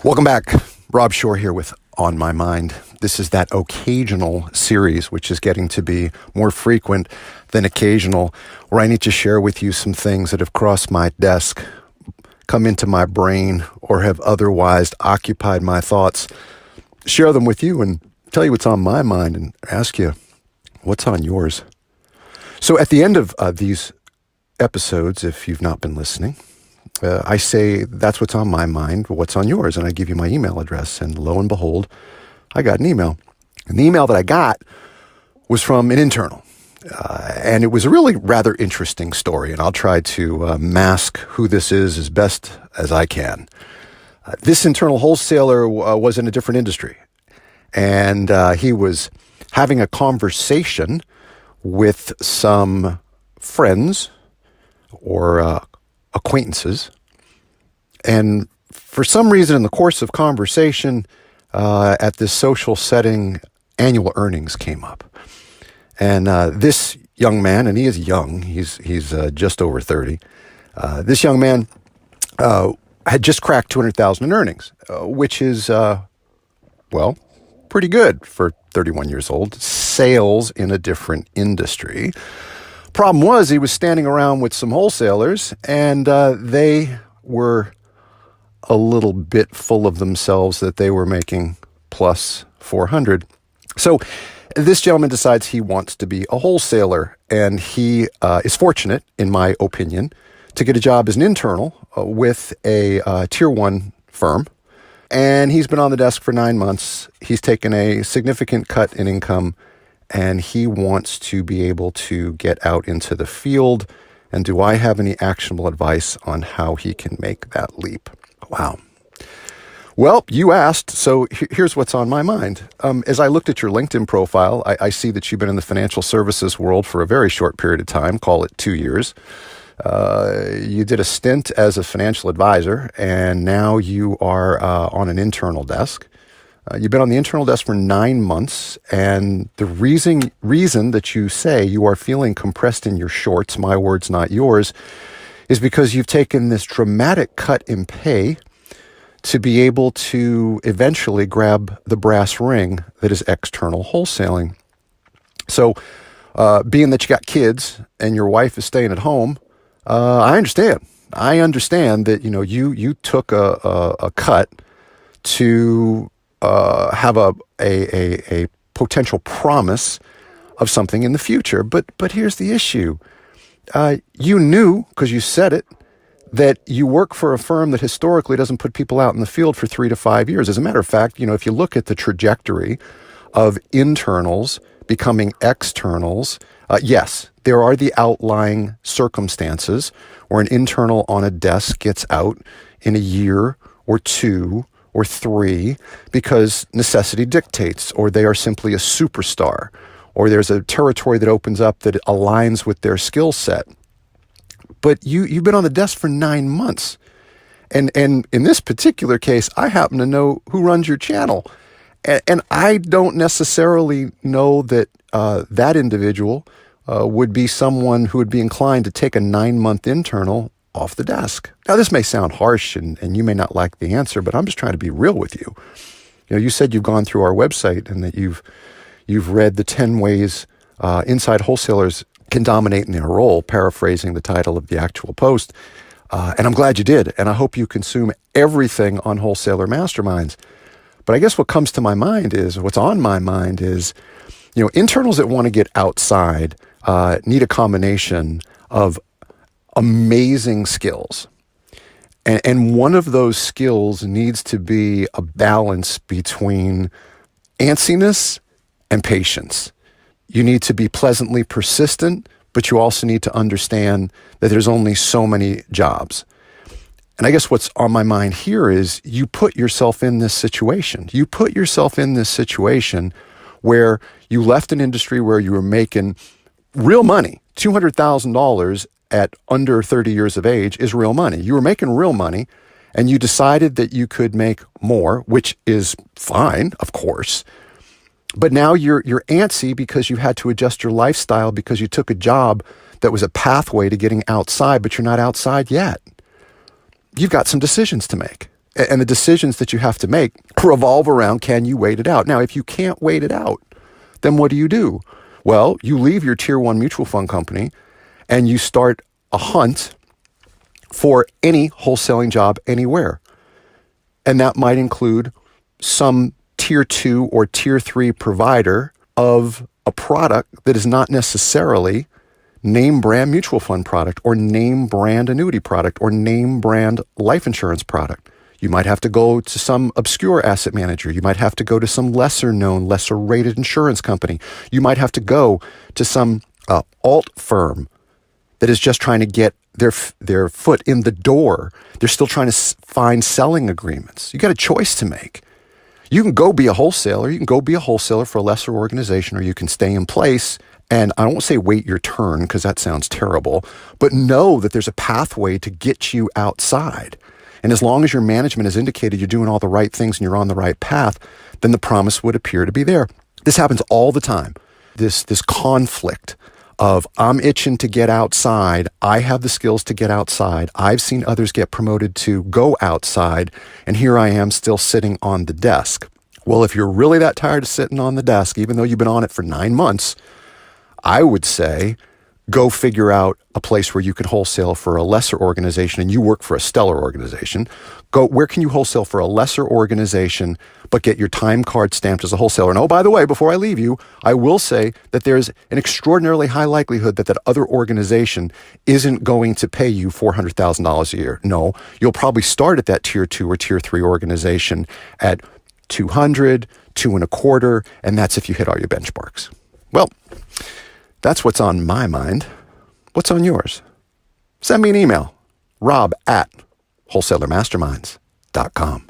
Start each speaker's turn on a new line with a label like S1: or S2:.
S1: Welcome back. Rob Shore here with On My Mind. This is that occasional series, which is getting to be more frequent than occasional, where I need to share with you some things that have crossed my desk, come into my brain, or have otherwise occupied my thoughts. Share them with you and tell you what's on my mind and ask you what's on yours. So at the end of these episodes, if you've not been listening, I say, that's what's on my mind, what's on yours? And I give you my email address. And lo and behold, I got an email. And the email that I got was from an internal. And it was a really rather interesting story. And I'll try to mask who this is as best as I can. This internal wholesaler was in a different industry. And he was having a conversation with some friends or acquaintances, and for some reason in the course of conversation at this social setting, annual earnings came up. And this young man, and he is young, he's just over 30, this young man had just cracked 200,000 in earnings, which is, pretty good for 31 years old. Sales in a different industry. Problem was, he was standing around with some wholesalers, and they were a little bit full of themselves that they were making plus 400. So this gentleman decides he wants to be a wholesaler, and he is fortunate, in my opinion, to get a job as an internal with a tier 1 firm. And he's been on the desk for 9 months. He's taken a significant cut in income, and he wants to be able to get out into the field. And do I have any actionable advice on how he can make that leap? Wow. Well, you asked, so here's what's on my mind. As I looked at your LinkedIn profile, I see that you've been in the financial services world for a very short period of time, call it 2 years. You did a stint as a financial advisor, and now you are on an internal desk. You've been on the internal desk for 9 months, and the reason that you say you are feeling compressed in your shorts, my words, not yours, is because you've taken this dramatic cut in pay to be able to eventually grab the brass ring that is external wholesaling. So, being that you got kids and your wife is staying at home, I understand. I understand that you took a cut to have a potential promise of something in the future. But here's the issue. You knew, because you said it, that you work for a firm that historically doesn't put people out in the field for 3 to 5 years. As a matter of fact, if you look at the trajectory of internals becoming externals, yes, there are the outlying circumstances where an internal on a desk gets out in a year or 2 or 3 because necessity dictates, or they are simply a superstar, or there's a territory that opens up that aligns with their skill set. But you've been on the desk for 9 months. And in this particular case, I happen to know who runs your channel. And I don't necessarily know that that individual would be someone who would be inclined to take a 9-month internal off the desk. Now, this may sound harsh and you may not like the answer, but I'm just trying to be real with you. You said you've gone through our website and that you've read the 10 ways inside wholesalers can dominate in their role, paraphrasing the title of the actual post. And I'm glad you did. And I hope you consume everything on Wholesaler Masterminds. But I guess what comes to my mind is, what's on my mind is, internals that want to get outside need a combination of amazing skills. And one of those skills needs to be a balance between antsiness and patience. You need to be pleasantly persistent, but you also need to understand that there's only so many jobs. And I guess what's on my mind here is you put yourself in this situation. You put yourself in this situation where you left an industry where you were making real money. $200,000 at under 30 years of age is real money. You were making real money, and you decided that you could make more, which is fine, of course. But now you're antsy because you had to adjust your lifestyle because you took a job that was a pathway to getting outside, but you're not outside yet. You've got some decisions to make. And the decisions that you have to make revolve around, can you wait it out? Now, if you can't wait it out, then what do? Well, you leave your tier one mutual fund company and you start a hunt for any wholesaling job anywhere. And that might include some tier two or tier three provider of a product that is not necessarily name brand mutual fund product or name brand annuity product or name brand life insurance product. You might have to go to some obscure asset manager. You might have to go to some lesser known, lesser rated insurance company. You might have to go to some alt firm that is just trying to get their foot in the door. They're still trying to find selling agreements. You got a choice to make. You can go be a wholesaler. You can go be a wholesaler for a lesser organization, or you can stay in place. And I won't say wait your turn because that sounds terrible, but know that there's a pathway to get you outside. And as long as your management has indicated you're doing all the right things and you're on the right path, then the promise would appear to be there. This happens all the time. This conflict of I'm itching to get outside. I have the skills to get outside. I've seen others get promoted to go outside. And here I am still sitting on the desk. Well, if you're really that tired of sitting on the desk, even though you've been on it for 9 months, I would say go figure out a place where you can wholesale for a lesser organization and you work for a stellar organization. Go, where can you wholesale for a lesser organization, but get your time card stamped as a wholesaler? And oh, by the way, before I leave you, I will say that there's an extraordinarily high likelihood that other organization isn't going to pay you $400,000 a year. No, you'll probably start at that tier 2 or tier 3 organization at 200, 2.25, and that's if you hit all your benchmarks. Well, that's what's on my mind. What's on yours? Send me an email, rob@wholesalermasterminds.com.